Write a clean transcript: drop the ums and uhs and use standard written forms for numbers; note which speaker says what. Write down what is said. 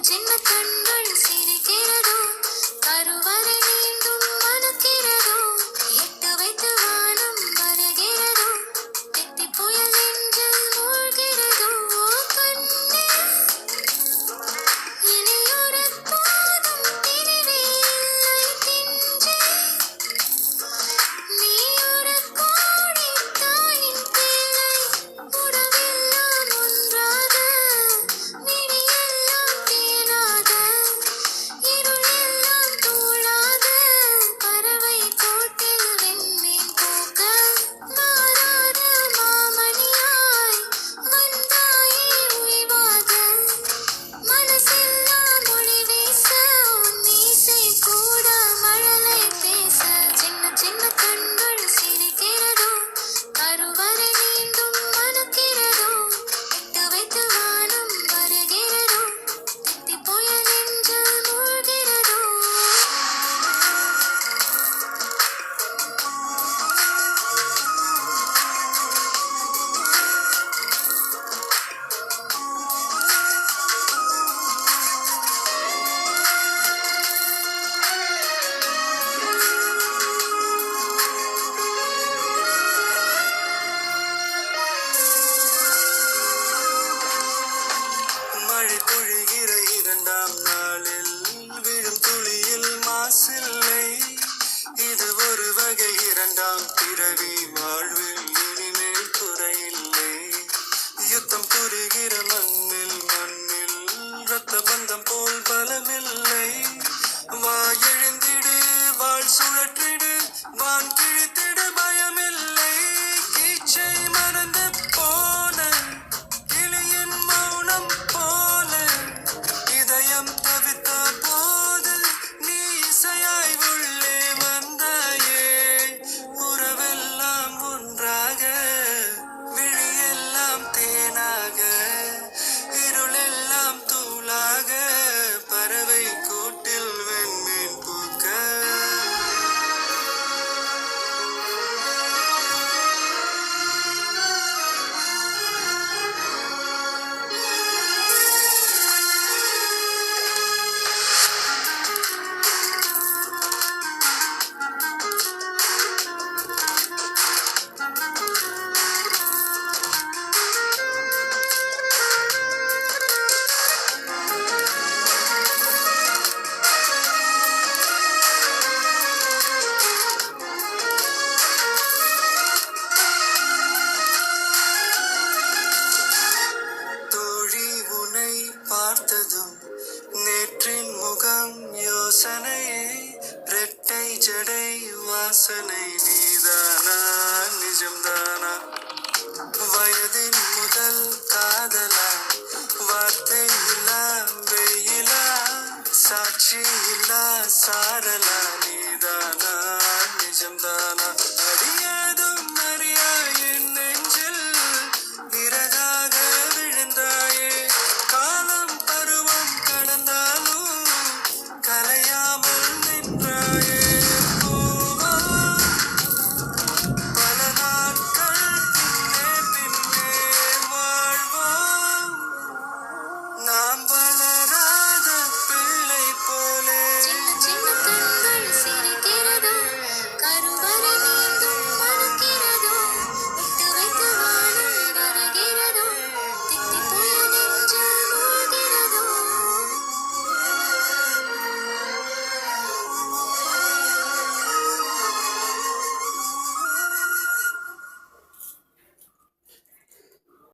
Speaker 1: சின்ன கண்கள் சிரிக்கிறதோ, கருவறை மீண்டும் மணக்கிறதோ, எட்டு வைத்து வானம் வருகிறதோ, தெத்தி புயல் நெஞ்சில் மூழ்கிறதோ. கண்ணே, இனியொரு போதும் பிரிவே இல்லை தின்றே. நீ ஒரு கோடி தாயின் பிள்ளை, உறவெல்லாம் ஒன்றாக, விழியெல்லாம் தேனாக, இருள் எல்லாம் தூளாக, பறவை கூட்டில் விண்மீன் பூக்க, மாறாத மாமணியாய் வந்தாயே உய்வாக. மனசெல்லாம் மொழி வீச, உன் மீசை கூட மழலை பேச. சின்ன சின்ன கண்கள் சிரிக்கிறதோ, கருவறை மீண்டும் மணக்கிறதோ, எட்டு வைத்து வானம் வருகிறதோ, தெத்தி புயல் நெஞ்சில் மூழ்கிறதோ.
Speaker 2: மழை பொழிகிற இரண்டாம் நாளில் விழும் துளியில் மாசில்லை. இது ஒரு வகை இரண்டாம் பிறவி, வாழ்வில் இனிமேல் குறையில்லை. யுத்தம் புரிகிற மண்ணில் இரத்த பந்தம் போல் பலமில்லை. வா எழுந்திடு, வாழ் சுழற்றிடு, வான் கிழித்திடு, பயமில்லை. கீச்சை மறந்து போன கிளியின் மௌனம் போல, இதயம் தவித்த போது நீ இசையாய் உள்ளே வந்தாயே. உறவெல்லாம் ஒன்றாக, விழியெல்லாம் தேனாக, இருளெல்லாம் தூளாக, பறவை கூட்டில் வெண்மீன் பூக்க. தோழி உன்னை பார்த்ததும் நேற்றின் முகம் யோசனையே, ரெட்டை ஜடை வாசனை நீதானா நிஜம்தானா? வயதின் முதல் காதலா, வார்த்தை இல்லா வெயிலா, சாட்சி இல்லா சாரலா,